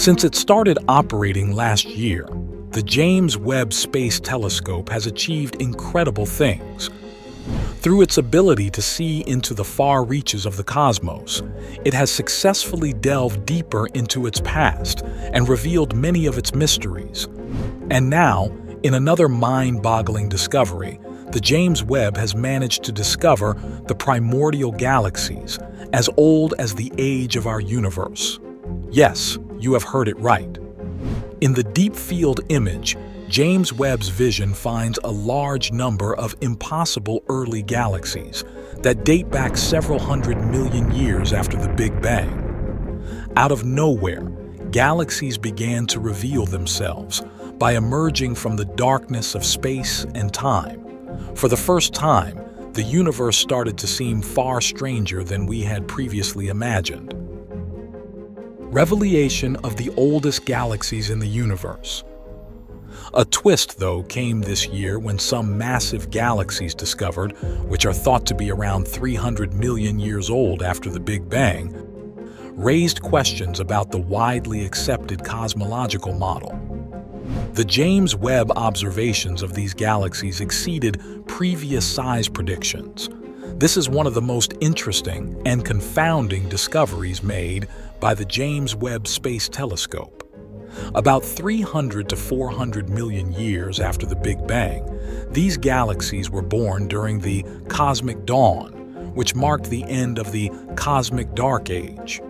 Since it started operating last year, the James Webb Space Telescope has achieved incredible things. Through its ability to see into the far reaches of the cosmos, it has successfully delved deeper into its past and revealed many of its mysteries. And now, in another mind-boggling discovery, the James Webb has managed to discover the primordial galaxies, as old as the age of our universe. Yes, you have heard it right. In the deep field image, James Webb's vision finds a large number of impossible early galaxies that date back several 100 million years after the Big Bang. Out of nowhere, galaxies began to reveal themselves by emerging from the darkness of space and time. For the first time, the universe started to seem far stranger than we had previously imagined. Revelation of the oldest galaxies in the universe. A twist, though, came this year when some massive galaxies discovered, which are thought to be around 300 million years old after the Big Bang, raised questions about the widely accepted cosmological model. The James Webb observations of these galaxies exceeded previous size predictions. This is one of the most interesting and confounding discoveries made by the James Webb Space Telescope. About 300 to 400 million years after the Big Bang, these galaxies were born during the cosmic dawn, which marked the end of the cosmic dark age.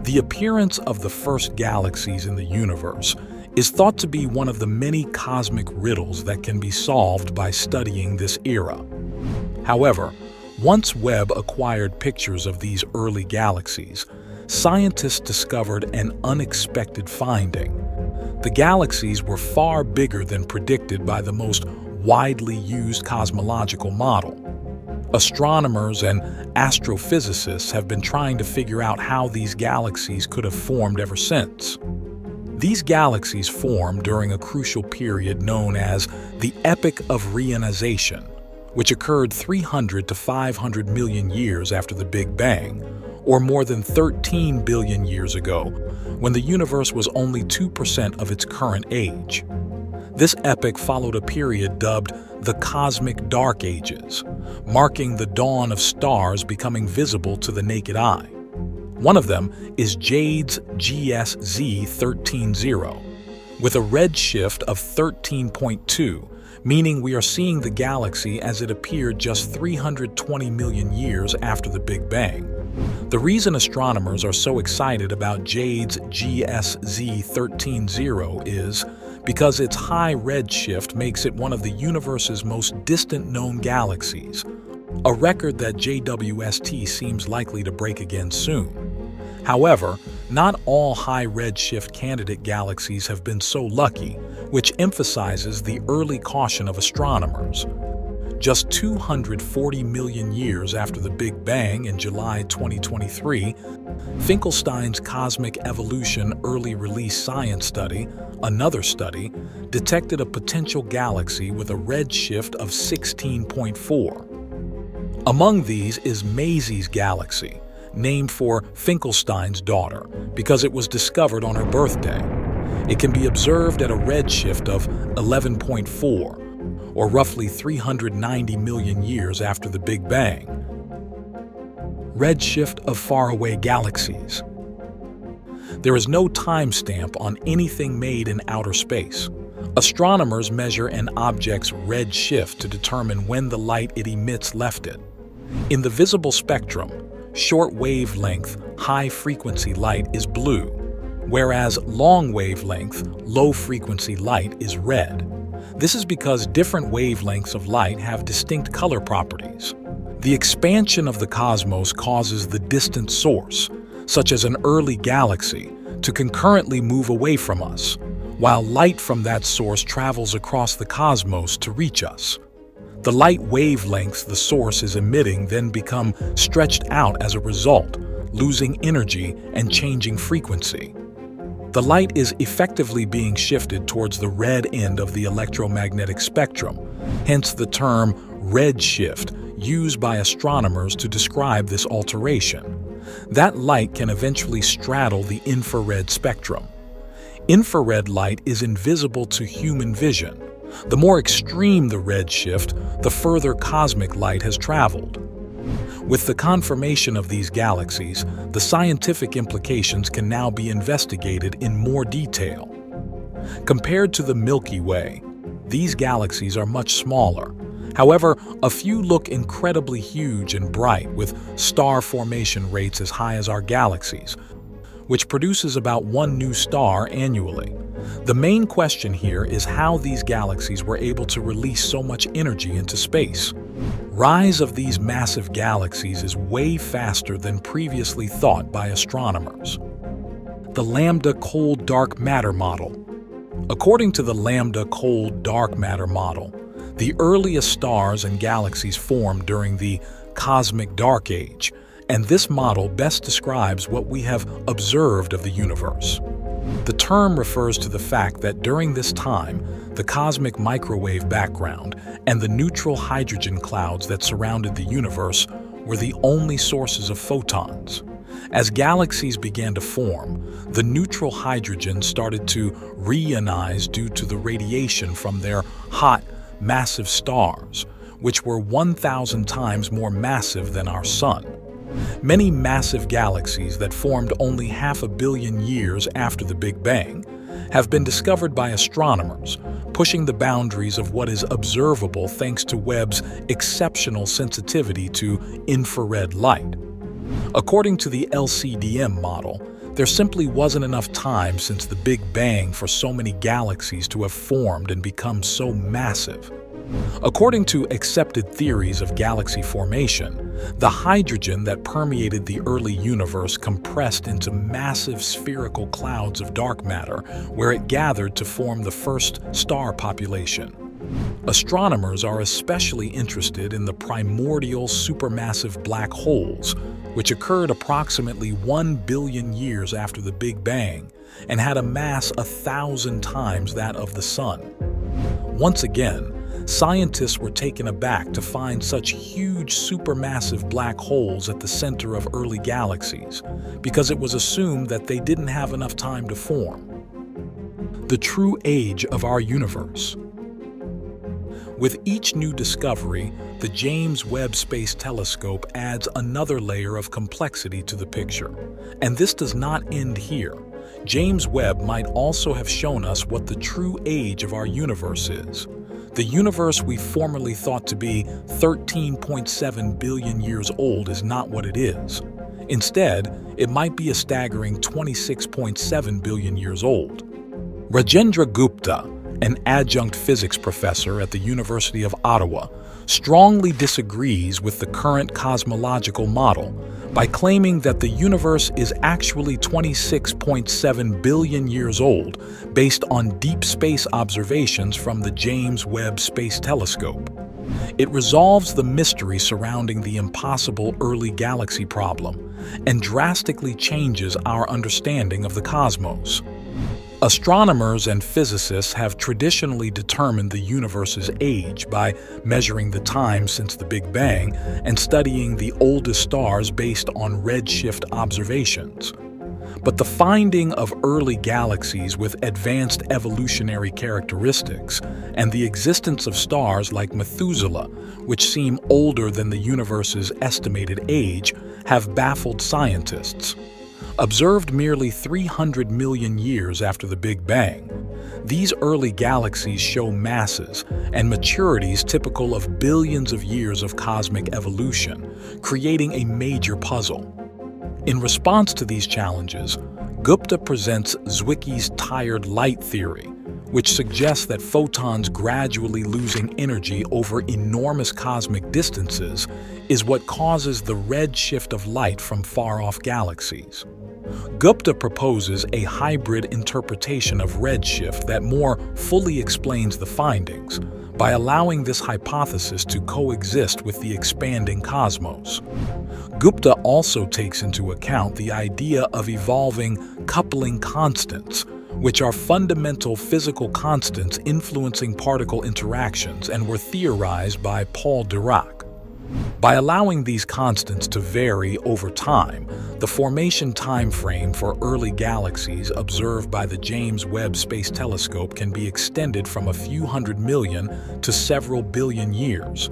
The appearance of the first galaxies in the universe is thought to be one of the many cosmic riddles that can be solved by studying this era. However, once Webb acquired pictures of these early galaxies, scientists discovered an unexpected finding. The galaxies were far bigger than predicted by the most widely used cosmological model. Astronomers and astrophysicists have been trying to figure out how these galaxies could have formed ever since. These galaxies formed during a crucial period known as the Epoch of Reionization, which occurred 300 to 500 million years after the Big Bang, or more than 13 billion years ago, when the universe was only 2% of its current age. This epoch followed a period dubbed the Cosmic Dark Ages, marking the dawn of stars becoming visible to the naked eye. One of them is Jade's GSZ 13-0, with a redshift of 13.2, meaning we are seeing the galaxy as it appeared just 320 million years after the Big Bang. The reason astronomers are so excited about Jade's GSZ 13-0 is because its high redshift makes it one of the universe's most distant known galaxies, a record that JWST seems likely to break again soon. However, not all high redshift candidate galaxies have been so lucky, which emphasizes the early caution of astronomers. Just 240 million years after the Big Bang in July 2023, Finkelstein's Cosmic Evolution Early Release Science Study, another study, detected a potential galaxy with a redshift of 16.4. Among these is Maisie's galaxy, named for Finkelstein's daughter because it was discovered on her birthday. It can be observed at a redshift of 11.4, or roughly 390 million years after the Big Bang. Redshift of faraway galaxies. There is no timestamp on anything made in outer space. Astronomers measure an object's redshift to determine when the light it emits left it. In the visible spectrum, short wavelength, high-frequency light is blue, whereas long wavelength, low-frequency light is red. This is because different wavelengths of light have distinct color properties. The expansion of the cosmos causes the distant source, such as an early galaxy, to concurrently move away from us, while light from that source travels across the cosmos to reach us. The light wavelengths the source is emitting then become stretched out as a result, losing energy and changing frequency. The light is effectively being shifted towards the red end of the electromagnetic spectrum, hence the term redshift used by astronomers to describe this alteration. That light can eventually straddle the infrared spectrum. Infrared light is invisible to human vision. The more extreme the redshift, the further cosmic light has traveled. With the confirmation of these galaxies, the scientific implications can now be investigated in more detail. Compared to the Milky Way, these galaxies are much smaller. However, a few look incredibly huge and bright, with star formation rates as high as our galaxies, which produces about one new star annually. The main question here is how these galaxies were able to release so much energy into space. Rise of these massive galaxies is way faster than previously thought by astronomers. The Lambda Cold Dark Matter Model. According to the Lambda Cold Dark Matter Model, the earliest stars and galaxies formed during the Cosmic Dark Age, and this model best describes what we have observed of the universe. The term refers to the fact that during this time, the cosmic microwave background and the neutral hydrogen clouds that surrounded the universe were the only sources of photons. As galaxies began to form, the neutral hydrogen started to reionize due to the radiation from their hot, massive stars, which were 1,000 times more massive than our Sun. Many massive galaxies that formed only 500 million years after the Big Bang have been discovered by astronomers, pushing the boundaries of what is observable thanks to Webb's exceptional sensitivity to infrared light. According to the LCDM model, there simply wasn't enough time since the Big Bang for so many galaxies to have formed and become so massive. According to accepted theories of galaxy formation, the hydrogen that permeated the early universe compressed into massive spherical clouds of dark matter, where it gathered to form the first star population. Astronomers are especially interested in the primordial supermassive black holes, which occurred approximately 1 billion years after the Big Bang and had a mass 1,000 times that of the Sun. Once again, scientists were taken aback to find such huge supermassive black holes at the center of early galaxies, because it was assumed that they didn't have enough time to form. The true age of our universe. With each new discovery, the James Webb Space Telescope adds another layer of complexity to the picture. And this does not end here. James Webb might also have shown us what the true age of our universe is. The universe we formerly thought to be 13.7 billion years old is not what it is. Instead, it might be a staggering 26.7 billion years old. Rajendra Gupta, an adjunct physics professor at the University of Ottawa, strongly disagrees with the current cosmological model by claiming that the universe is actually 26.7 billion years old based on deep space observations from the James Webb Space Telescope. It resolves the mystery surrounding the impossible early galaxy problem and drastically changes our understanding of the cosmos. Astronomers and physicists have traditionally determined the universe's age by measuring the time since the Big Bang and studying the oldest stars based on redshift observations. But the finding of early galaxies with advanced evolutionary characteristics and the existence of stars like Methuselah, which seem older than the universe's estimated age, have baffled scientists. Observed merely 300 million years after the Big Bang, these early galaxies show masses and maturities typical of billions of years of cosmic evolution, creating a major puzzle. In response to these challenges, Gupta presents Zwicky's tired light theory, which suggests that photons gradually losing energy over enormous cosmic distances is what causes the redshift of light from far-off galaxies. Gupta proposes a hybrid interpretation of redshift that more fully explains the findings, by allowing this hypothesis to coexist with the expanding cosmos. Gupta also takes into account the idea of evolving coupling constants, which are fundamental physical constants influencing particle interactions and were theorized by Paul Dirac. By allowing these constants to vary over time, the formation time frame for early galaxies observed by the James Webb Space Telescope can be extended from a few 100 million to several billion years.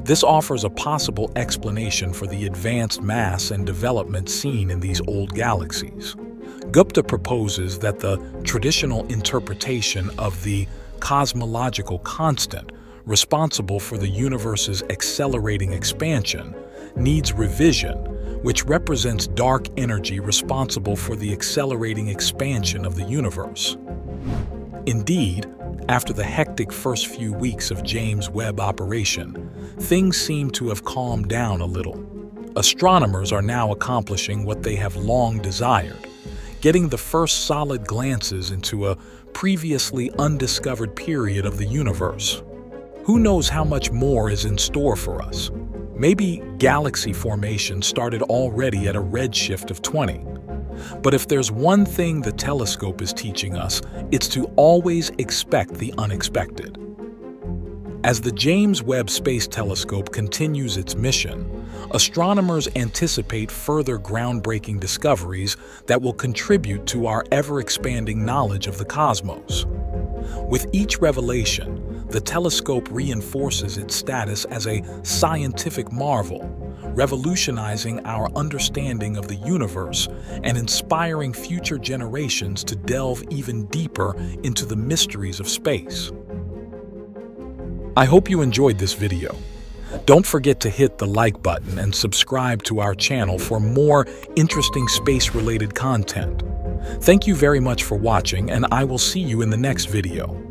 This offers a possible explanation for the advanced mass and development seen in these old galaxies. Gupta proposes that the traditional interpretation of the cosmological constant, responsible for the universe's accelerating expansion, needs revision, which represents dark energy responsible for the accelerating expansion of the universe. Indeed, after the hectic first few weeks of James Webb operation, things seem to have calmed down a little. Astronomers are now accomplishing what they have long desired, getting the first solid glances into a previously undiscovered period of the universe. Who knows how much more is in store for us? Maybe galaxy formation started already at a redshift of 20. But if there's one thing the telescope is teaching us, it's to always expect the unexpected. As the James Webb Space Telescope continues its mission, astronomers anticipate further groundbreaking discoveries that will contribute to our ever-expanding knowledge of the cosmos. With each revelation, the telescope reinforces its status as a scientific marvel, revolutionizing our understanding of the universe and inspiring future generations to delve even deeper into the mysteries of space. I hope you enjoyed this video. Don't forget to hit the like button and subscribe to our channel for more interesting space-related content. Thank you very much for watching, and I will see you in the next video.